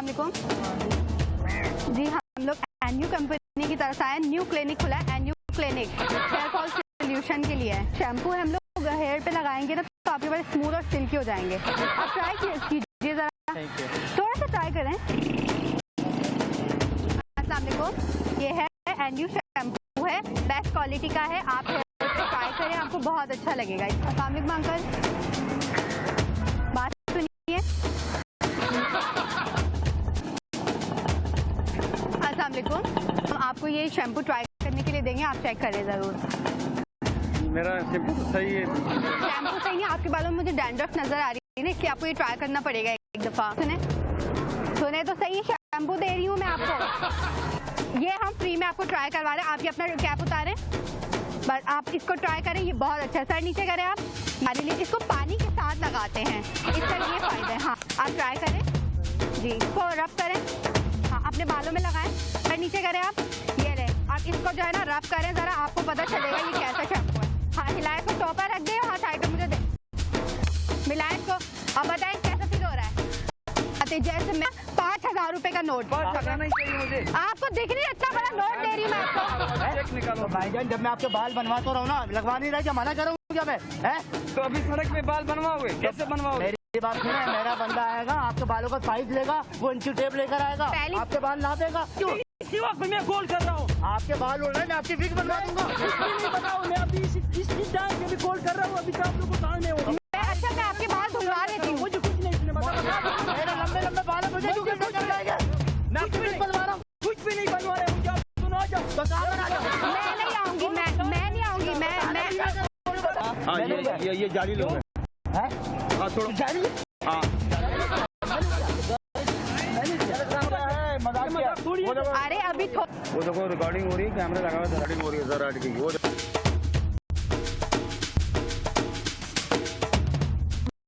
वालेकुम जी, हम लोग एनयू कंपनी की तरफ से आए। न्यू क्लिनिक खुला है, NU clinic hair fall solution के लिए है। शैम्पू हम लोग हेयर पे लगाएंगे ना तो आपके बाल स्मूथ और सिल्की हो जाएंगे। आप ट्राई कीजिए जरा, थोड़ा सा ट्राई करें। अस्सलाम वालेकुम, ये है एनयू शैम्पू है, बेस्ट क्वालिटी का है। आप ट्राई करें, आपको बहुत अच्छा लगेगा। अस्सलाम वालेकुम अंकल, बात सुनिए। अस्सलाम वालेकुम, हम आपको ये शैम्पू ट्राई करने के लिए देंगे, आप चेक करें ज़रूर। मेरा शैम्पू तो सही है। शैम्पू सही है, आपके बालों में मुझे डैंड्रफ नजर आ रही है ना, इसलिए आपको ये ट्राई करना पड़ेगा एक दफ़ा। सुने तो सही, शैम्पू दे रही हूँ मैं आपको। ये हम फ्री में आपको ट्राई करवा रहे हैं। आप ये अपना कैप उतारें, बस आप इसको ट्राई करें, ये बहुत अच्छा है। सर नीचे करें आप, हमारे लिए इसको पानी के साथ लगाते हैं, इसका ये फायदा है। हाँ आप ट्राई करें जी, इसको रब करें, हाँ अपने बालों में लगाएं। सर नीचे करें आप, ये रहे, आप इसको जो है ना रब करें ज़रा, आपको पता चलेगा ये कैसा शैम्पू है। हाँ हिलाए को टॉपर रख दे, हाँ साइड पे मुझे दे, मिलाएं इसको। अब बताएं कैसा फील हो रहा है? जैसे मैं 5000 रुपए का नोट, नहीं चाहिए मुझे। आपको दिख नहीं इतना बड़ा नोट दे रही हूँ मैं आपको। चेक निकालो भाईजान, जब मैं आपके बाल बनवा तो रहा हूँ ना, लगवा नहीं रहा, क्या मना करूँ क्या मैं? तो अभी सड़क में बाल बनवाओगे, कैसे बनवाओगे? मेरी बात सुने, मेरा बंदा आएगा, आपके बालों का साइज लेगा, वो इंची टेप लेकर आएगा, आपके बाल नापेगा। क्यों इसी वक्त मैं कॉल कर रहा हूँ, आपके बाल उड़ रहे हैं, मैं आपकी विग बनवा दूंगा। नहीं बताओ, मैं अभी इस टाइम पे भी कॉल कर रहा हूँ, अभी आप लोगों को काम नहीं होगा। अच्छा मैं आपके बाल धुलवा देती हूँ। मुझे कुछ नहीं इसने बताया, मेरे लंबे लंबे बाल है, मुझे क्यों कर जाएंगे? मैं आपकी विग बनवा रहा हूँ। कुछ भी नहीं बनवा रहे, मुझे आप सुनो, आ जाओ। तो कहाँ पर आ जाओ? मैं नहीं आऊंगी, मैं नहीं आऊंगी, मैं हाँ ये जाली लो। हाँ थोड़ा जाली? हाँ अरे अभी वो देखो रिकॉर्डिंग हो रही है, कैमरा लगा हुआ है, रिकॉर्डिंग हो रही है। जरा